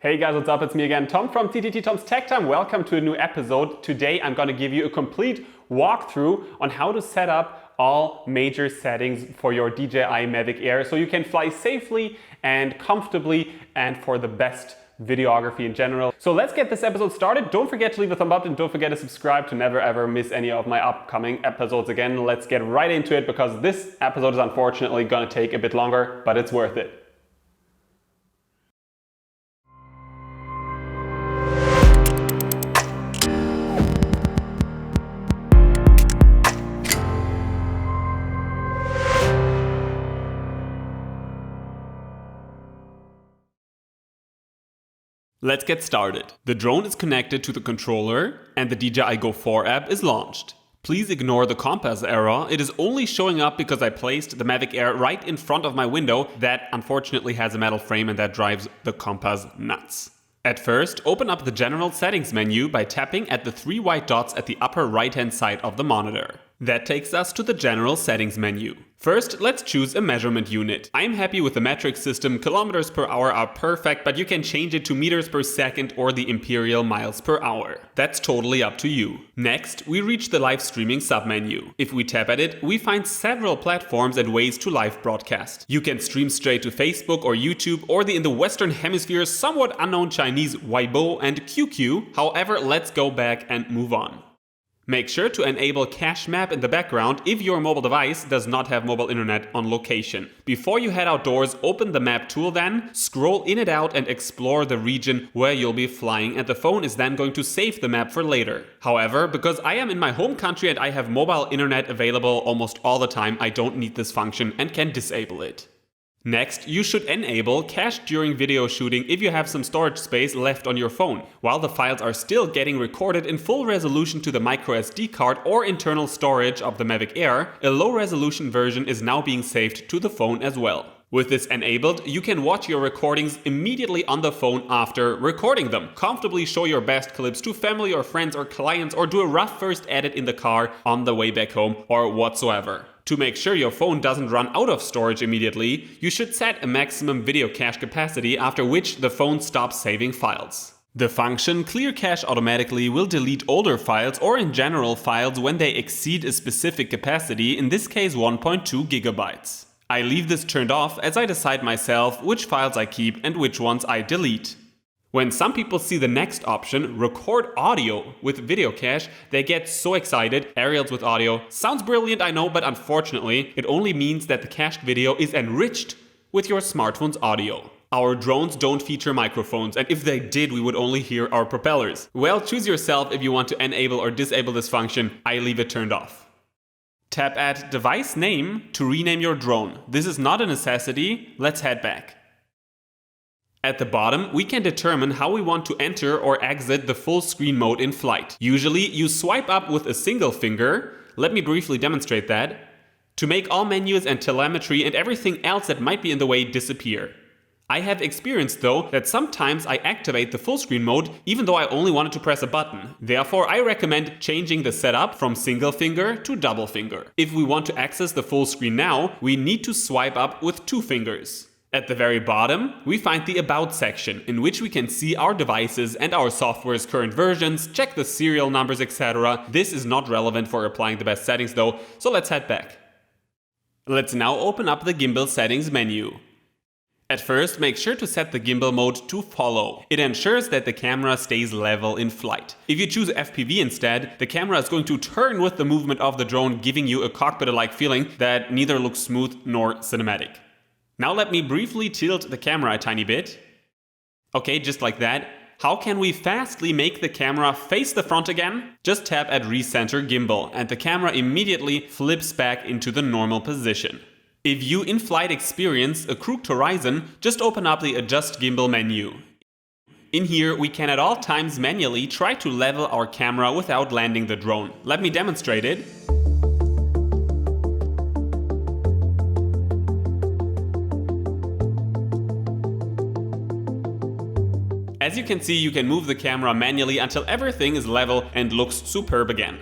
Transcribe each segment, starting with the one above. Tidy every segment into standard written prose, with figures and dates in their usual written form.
Hey guys, what's up? It's me again, Tom from TTT Tom's Tech Time. Welcome to a new episode. Today I'm going to give you a complete walkthrough on how to set up all major settings for your DJI Mavic Air so you can fly safely and comfortably and for the best videography in general. So let's get this episode started. Don't forget to leave a thumb up and don't forget to subscribe to never ever miss any of my upcoming episodes. Again, let's get right into it because this episode is unfortunately going to take a bit longer, but it's worth it. Let's get started. The drone is connected to the controller and the DJI Go 4 app is launched. Please ignore the compass error. It is only showing up because I placed the Mavic Air right in front of my window that unfortunately has a metal frame and that drives the compass nuts. At first, open up the General Settings menu by tapping at the three white dots at the upper right-hand side of the monitor. That takes us to the General Settings menu. First, let's choose a measurement unit. I'm happy with the metric system. Kilometers per hour are perfect, but you can change it to meters per second or the imperial miles per hour. That's totally up to you. Next, we reach the live streaming submenu. If we tap at it, we find several platforms and ways to live broadcast. You can stream straight to Facebook or YouTube or the in the Western Hemisphere somewhat unknown Chinese Weibo and QQ. However, let's go back and move on. Make sure to enable Cache Map in the background if your mobile device does not have mobile internet on location. Before you head outdoors, open the map tool then, scroll in and out and explore the region where you'll be flying, and the phone is then going to save the map for later. However, because I am in my home country and I have mobile internet available almost all the time, I don't need this function and can disable it. Next, you should enable cache during video shooting if you have some storage space left on your phone. While the files are still getting recorded in full resolution to the microSD card or internal storage of the Mavic Air, a low resolution version is now being saved to the phone as well. With this enabled, you can watch your recordings immediately on the phone after recording them. Comfortably show your best clips to family or friends or clients or do a rough first edit in the car on the way back home or whatsoever. To make sure your phone doesn't run out of storage immediately, you should set a maximum video cache capacity after which the phone stops saving files. The function Clear Cache Automatically will delete older files or in general files when they exceed a specific capacity, in this case 1.2 gigabytes. I leave this turned off as I decide myself which files I keep and which ones I delete. When some people see the next option, record audio with video cache, they get so excited. Aerials with audio sounds brilliant, I know, but unfortunately, it only means that the cached video is enriched with your smartphone's audio. Our drones don't feature microphones, and if they did, we would only hear our propellers. Well, choose yourself if you want to enable or disable this function. I leave it turned off. Tap at Device Name to rename your drone. This is not a necessity. Let's head back. At the bottom, we can determine how we want to enter or exit the full screen mode in flight. Usually, you swipe up with a single finger. Let me briefly demonstrate that. To make all menus and telemetry and everything else that might be in the way disappear. I have experienced though that sometimes I activate the full screen mode even though I only wanted to press a button. Therefore, I recommend changing the setup from single finger to double finger. If we want to access the full screen now, we need to swipe up with two fingers. At the very bottom, we find the About section, in which we can see our devices and our software's current versions, check the serial numbers, etc. This is not relevant for applying the best settings though, so let's head back. Let's now open up the Gimbal settings menu. At first, make sure to set the gimbal mode to follow. It ensures that the camera stays level in flight. If you choose FPV instead, the camera is going to turn with the movement of the drone, giving you a cockpit-like feeling that neither looks smooth nor cinematic. Now let me briefly tilt the camera a tiny bit. Okay, just like that. How can we fastly make the camera face the front again? Just tap at Recenter Gimbal and the camera immediately flips back into the normal position. If you in-flight experience a crooked horizon, just open up the Adjust Gimbal menu. In here, we can at all times manually try to level our camera without landing the drone. Let me demonstrate it. As you can see, you can move the camera manually until everything is level and looks superb again.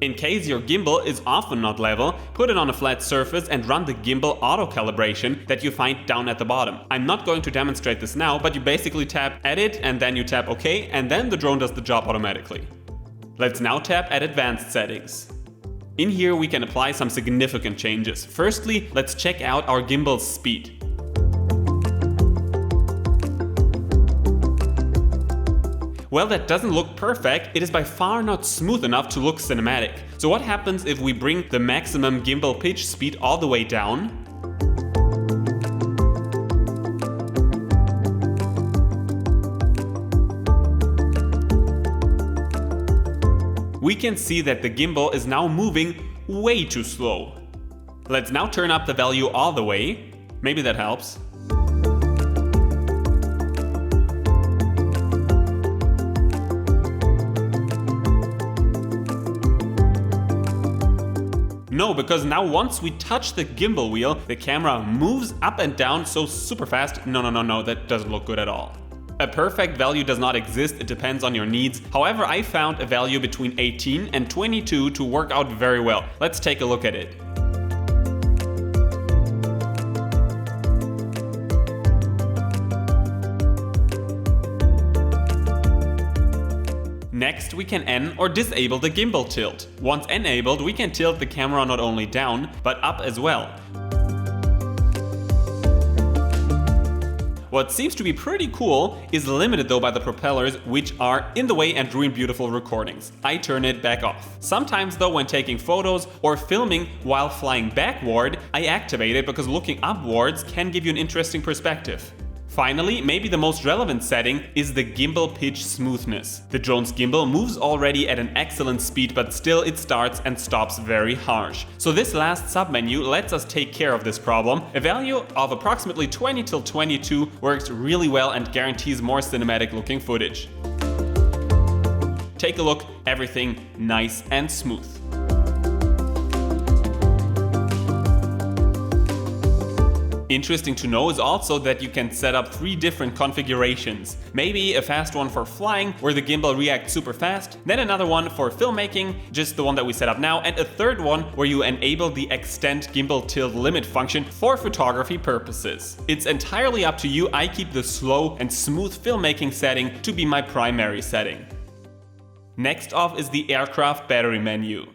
In case your gimbal is often not level, put it on a flat surface and run the gimbal auto calibration that you find down at the bottom. I'm not going to demonstrate this now, but you basically tap edit and then you tap OK, and then the drone does the job automatically. Let's now tap at advanced settings. In here we can apply some significant changes. Firstly, let's check out our gimbal's speed. Well, that doesn't look perfect. It is by far not smooth enough to look cinematic. So what happens if we bring the maximum gimbal pitch speed all the way down? We can see that the gimbal is now moving way too slow. Let's now turn up the value all the way. Maybe that helps. No, because now once we touch the gimbal wheel, the camera moves up and down so super fast. No, that doesn't look good at all. A perfect value does not exist, it depends on your needs. However, I found a value between 18 and 22 to work out very well. Let's take a look at it. Next, we can en or disable the gimbal tilt. Once enabled, we can tilt the camera not only down, but up as well. What seems to be pretty cool is limited though by the propellers, which are in the way and ruin beautiful recordings. I turn it back off. Sometimes though, when taking photos or filming while flying backward, I activate it because looking upwards can give you an interesting perspective. Finally, maybe the most relevant setting is the gimbal pitch smoothness. The drone's gimbal moves already at an excellent speed, but still it starts and stops very harsh. So this last submenu lets us take care of this problem. A value of approximately 20 till 22 works really well and guarantees more cinematic looking footage. Take a look, everything nice and smooth. Interesting to know is also that you can set up 3 different configurations. Maybe a fast one for flying, where the gimbal reacts super fast, then another one for filmmaking, just the one that we set up now, and a third one where you enable the extend gimbal tilt limit function for photography purposes. It's entirely up to you. I keep the slow and smooth filmmaking setting to be my primary setting. Next off is the aircraft battery menu.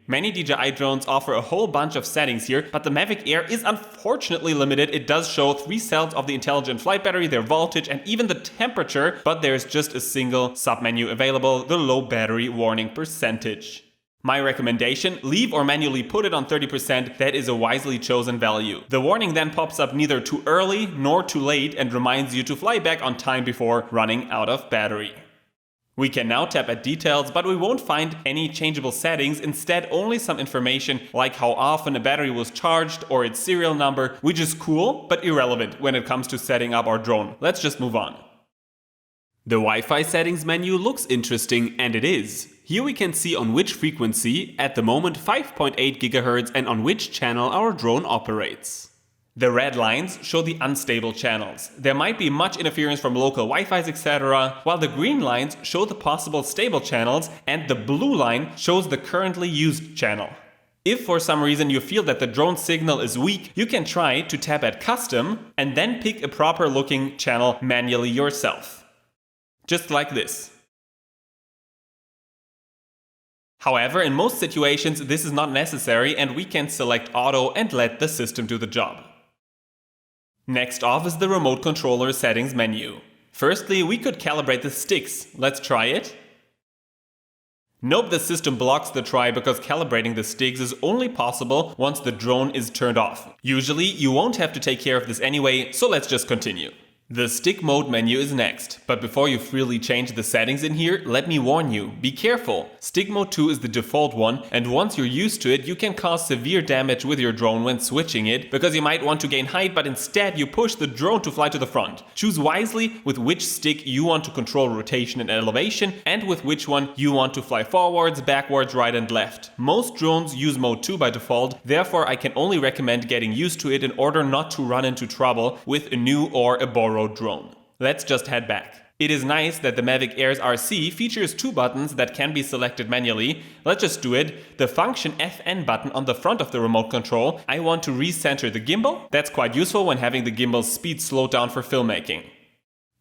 Many DJI drones offer a whole bunch of settings here, but the Mavic Air is unfortunately limited. It does show 3 cells of the intelligent flight battery, their voltage, and even the temperature, but there's just a single submenu available, the low battery warning percentage. My recommendation, leave or manually put it on 30%, that is a wisely chosen value. The warning then pops up neither too early nor too late and reminds you to fly back on time before running out of battery. We can now tap at details, but we won't find any changeable settings, instead only some information like how often a battery was charged or its serial number, which is cool but irrelevant when it comes to setting up our drone. Let's just move on. The Wi-Fi settings menu looks interesting, and it is. Here we can see on which frequency, at the moment 5.8 GHz, and on which channel our drone operates. The red lines show the unstable channels. There might be much interference from local Wi-Fi's, etc., while the green lines show the possible stable channels, and the blue line shows the currently used channel. If for some reason you feel that the drone signal is weak, you can try to tap at Custom and then pick a proper looking channel manually yourself. Just like this. However, in most situations this is not necessary and we can select Auto and let the system do the job. Next off is the remote controller settings menu. Firstly, we could calibrate the sticks. Let's try it. Nope, the system blocks the try because calibrating the sticks is only possible once the drone is turned off. Usually, you won't have to take care of this anyway, so let's just continue. The stick mode menu is next, but before you freely change the settings in here, let me warn you, be careful. Stick mode 2 is the default one, and once you're used to it, you can cause severe damage with your drone when switching it, because you might want to gain height, but instead you push the drone to fly to the front. Choose wisely with which stick you want to control rotation and elevation, and with which one you want to fly forwards, backwards, right and left. Most drones use mode 2 by default, therefore I can only recommend getting used to it in order not to run into trouble with a new or a borrowed drone. Let's just head back. It is nice that the Mavic Air's RC features 2 buttons that can be selected manually. Let's just do it. The function FN button on the front of the remote control, I want to recenter the gimbal. That's quite useful when having the gimbal's speed slowed down for filmmaking.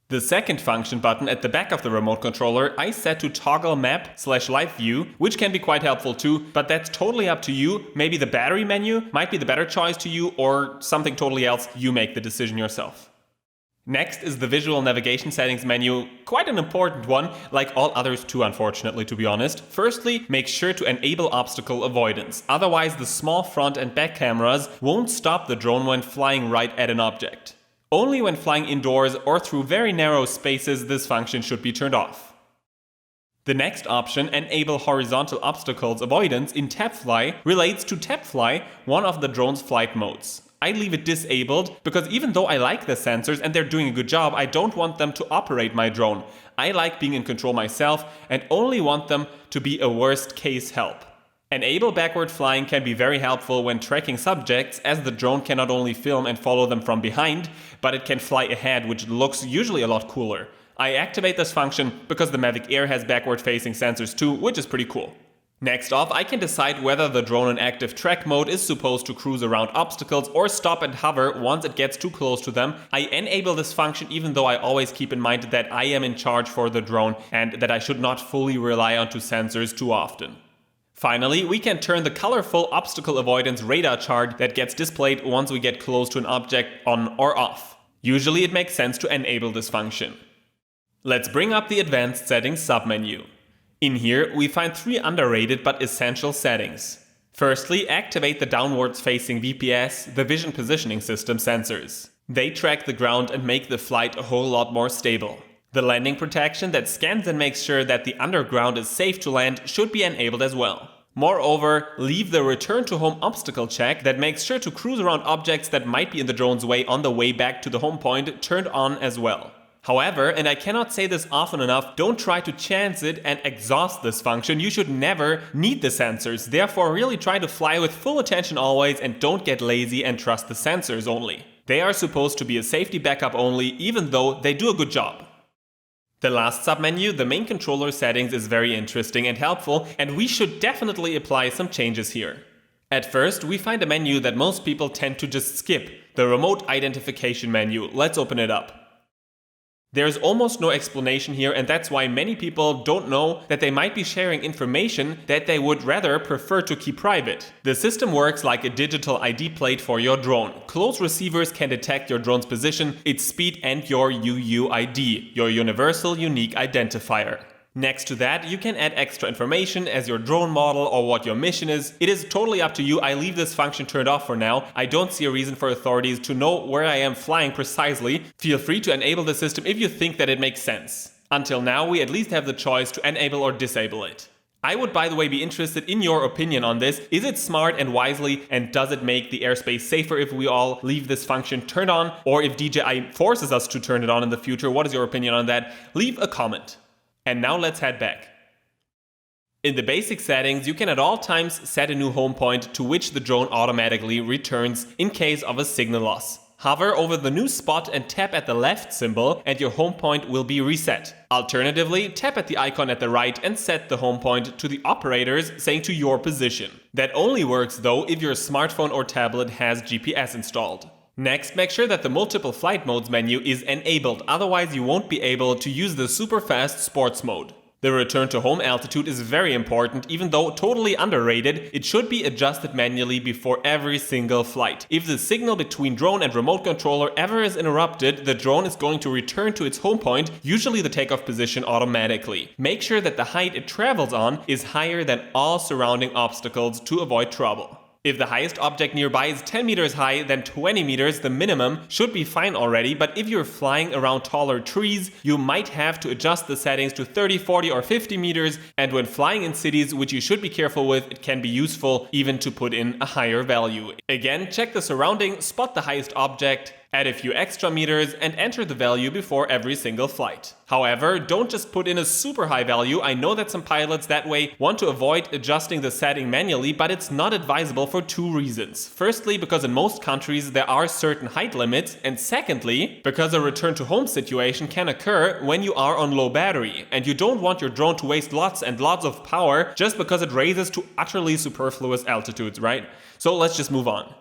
The second function button at the back of the remote controller I set to toggle map/live view, which can be quite helpful too, but that's totally up to you. Maybe the battery menu might be the better choice to you, or something totally else. You make the decision yourself. Next is the visual navigation settings menu, quite an important one, like all others too, unfortunately, to be honest. Firstly, make sure to enable obstacle avoidance, otherwise the small front and back cameras won't stop the drone when flying right at an object. Only when flying indoors or through very narrow spaces this function should be turned off. The next option, enable horizontal obstacles avoidance in TapFly, relates to TapFly, one of the drone's flight modes. I leave it disabled because even though I like the sensors and they're doing a good job, I don't want them to operate my drone. I like being in control myself and only want them to be a worst case help. Enable backward flying can be very helpful when tracking subjects, as the drone can not only film and follow them from behind, but it can fly ahead, which looks usually a lot cooler. I activate this function because the Mavic Air has backward facing sensors too, which is pretty cool. Next off, I can decide whether the drone in active track mode is supposed to cruise around obstacles or stop and hover once it gets too close to them. I enable this function even though I always keep in mind that I am in charge for the drone and that I should not fully rely on sensors too often. Finally, we can turn the colorful obstacle avoidance radar chart that gets displayed once we get close to an object on or off. Usually it makes sense to enable this function. Let's bring up the advanced settings submenu. In here, we find 3 underrated but essential settings. Firstly, activate the downwards facing VPS, the Vision Positioning System sensors. They track the ground and make the flight a whole lot more stable. The landing protection that scans and makes sure that the underground is safe to land should be enabled as well. Moreover, leave the return to home obstacle check that makes sure to cruise around objects that might be in the drone's way on the way back to the home point turned on as well. However, and I cannot say this often enough, don't try to chance it and exhaust this function. You should never need the sensors. Therefore, really try to fly with full attention always and don't get lazy and trust the sensors only. They are supposed to be a safety backup only, even though they do a good job. The last submenu, the main controller settings, is very interesting and helpful, and we should definitely apply some changes here. At first, we find a menu that most people tend to just skip, the remote identification menu. Let's open it up. There's almost no explanation here, and that's why many people don't know that they might be sharing information that they would rather prefer to keep private. The system works like a digital ID plate for your drone. Close receivers can detect your drone's position, its speed, and your UUID, your Universal Unique Identifier. Next to that, you can add extra information as your drone model or what your mission is. It is totally up to you. I leave this function turned off for now. I don't see a reason for authorities to know where I am flying precisely. Feel free to enable the system if you think that it makes sense. Until now, we at least have the choice to enable or disable it. I would, by the way, be interested in your opinion on this. Is it smart and wisely, and does it make the airspace safer if we all leave this function turned on? Or if DJI forces us to turn it on in the future, what is your opinion on that? Leave a comment. And now let's head back. In the basic settings, you can at all times set a new home point to which the drone automatically returns in case of a signal loss. Hover over the new spot and tap at the left symbol and your home point will be reset. Alternatively, tap at the icon at the right and set the home point to the operators, saying to your position. That only works though if your smartphone or tablet has GPS installed. Next, make sure that the multiple flight modes menu is enabled, otherwise you won't be able to use the super fast sports mode. The return to home altitude is very important, even though totally underrated. It should be adjusted manually before every single flight. If the signal between drone and remote controller ever is interrupted, the drone is going to return to its home point, usually the takeoff position, automatically. Make sure that the height it travels on is higher than all surrounding obstacles to avoid trouble. If the highest object nearby is 10 meters high, then 20 meters, the minimum, should be fine already, but if you're flying around taller trees, you might have to adjust the settings to 30, 40 or 50 meters, and when flying in cities, which you should be careful with, it can be useful even to put in a higher value. Again, check the surrounding, spot the highest object, Add a few extra meters and enter the value before every single flight. However, don't just put in a super high value. I know that some pilots that way want to avoid adjusting the setting manually, but it's not advisable for two reasons. Firstly, because in most countries there are certain height limits, and secondly, because a return to home situation can occur when you are on low battery, and you don't want your drone to waste lots and lots of power just because it raises to utterly superfluous altitudes, right? So let's just move on.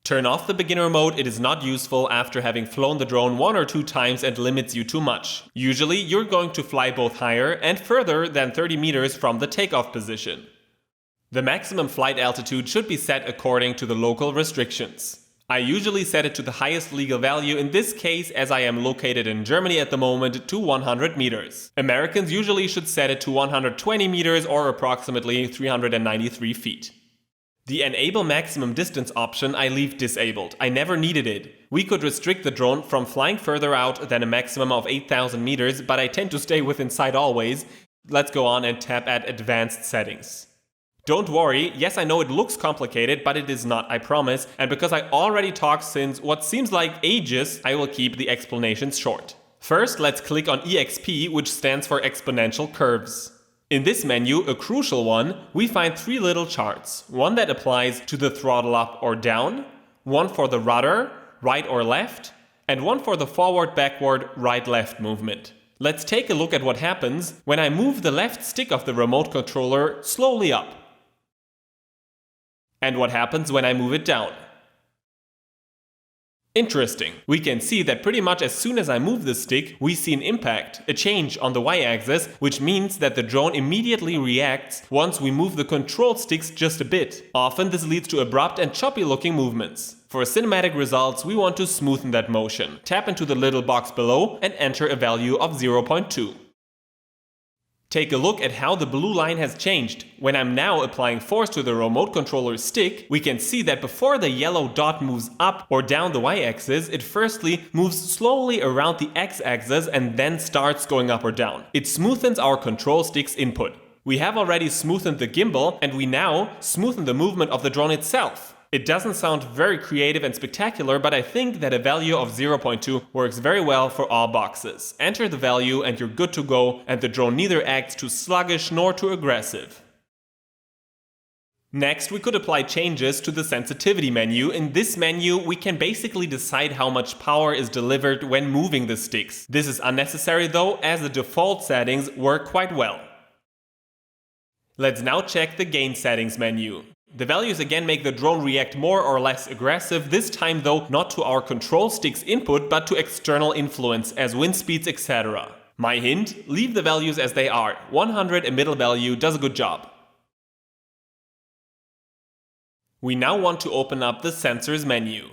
Turn off the beginner mode. It is not useful after having flown the drone 1 or 2 times and limits you too much. Usually you're going to fly both higher and further than 30 meters from the takeoff position. The maximum flight altitude should be set according to the local restrictions. I usually set it to the highest legal value, in this case, as I am located in Germany at the moment, to 100 meters. Americans usually should set it to 120 meters or approximately 393 feet. The Enable Maximum Distance option I leave disabled. I never needed it. We could restrict the drone from flying further out than a maximum of 8,000 meters, but I tend to stay within sight always. Let's go on and tap at Advanced Settings. Don't worry, yes, I know it looks complicated, but it is not, I promise. And because I already talked since what seems like ages, I will keep the explanations short. First, let's click on EXP, which stands for Exponential Curves. In this menu, a crucial one, we find 3 little charts. One that applies to the throttle up or down, one for the rudder, right or left, and one for the forward, backward, right-left movement. Let's take a look at what happens when I move the left stick of the remote controller slowly up. And what happens when I move it down. Interesting. We can see that pretty much as soon as I move the stick, we see an impact, a change on the y-axis, which means that the drone immediately reacts once we move the control sticks just a bit. Often this leads to abrupt and choppy looking movements. For cinematic results, we want to smoothen that motion. Tap into the little box below and enter a value of 0.2. Take a look at how the blue line has changed. When I'm now applying force to the remote controller stick, we can see that before the yellow dot moves up or down the y-axis, it firstly moves slowly around the x-axis and then starts going up or down. It smoothens our control stick's input. We have already smoothened the gimbal, and we now smoothen the movement of the drone itself. It doesn't sound very creative and spectacular, but I think that a value of 0.2 works very well for all boxes. Enter the value and you're good to go, and the drone neither acts too sluggish nor too aggressive. Next, we could apply changes to the sensitivity menu. In this menu, we can basically decide how much power is delivered when moving the sticks. This is unnecessary though, as the default settings work quite well. Let's now check the gain settings menu. The values again make the drone react more or less aggressive, this time though not to our control stick's input but to external influence as wind speeds, etc. My hint, leave the values as they are. 100, a middle value, does a good job. We now want to open up the sensors menu.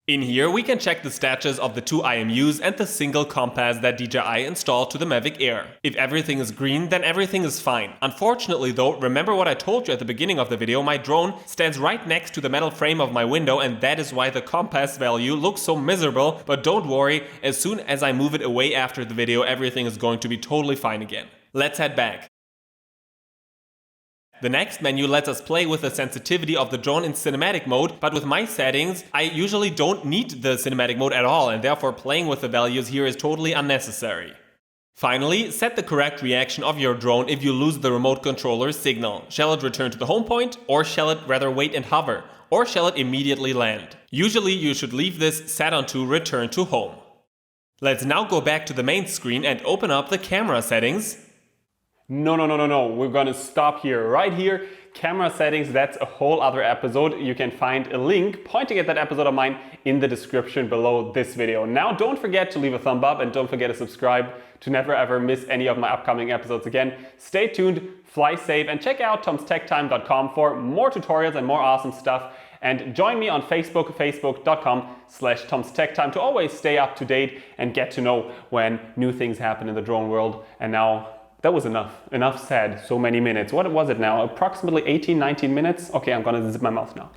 In here we can check the status of the 2 IMUs and the single compass that DJI installed to the Mavic Air. If everything is green, then everything is fine. Unfortunately though, remember what I told you at the beginning of the video, my drone stands right next to the metal frame of my window, and that is why the compass value looks so miserable, but don't worry, as soon as I move it away after the video, everything is going to be totally fine again. Let's head back. The next menu lets us play with the sensitivity of the drone in cinematic mode, but with my settings, I usually don't need the cinematic mode at all, and therefore playing with the values here is totally unnecessary. Finally, set the correct reaction of your drone if you lose the remote controller's signal. Shall it return to the home point, or shall it rather wait and hover, or shall it immediately land? Usually you should leave this set onto return to home. Let's now go back to the main screen and open up the camera settings. No, we're gonna stop here, right here. Camera settings, that's a whole other episode. You can find a link pointing at that episode of mine in the description below this video. Now don't forget to leave a thumb up and don't forget to subscribe to never ever miss any of my upcoming episodes again. Stay tuned, fly safe, and check out tomstechtime.com for more tutorials and more awesome stuff. And join me on Facebook, facebook.com/tomstechtime to always stay up to date and get to know when new things happen in the drone world. And now, that was enough said, so many minutes. What was it now? Approximately 18, 19 minutes? Okay, I'm gonna zip my mouth now.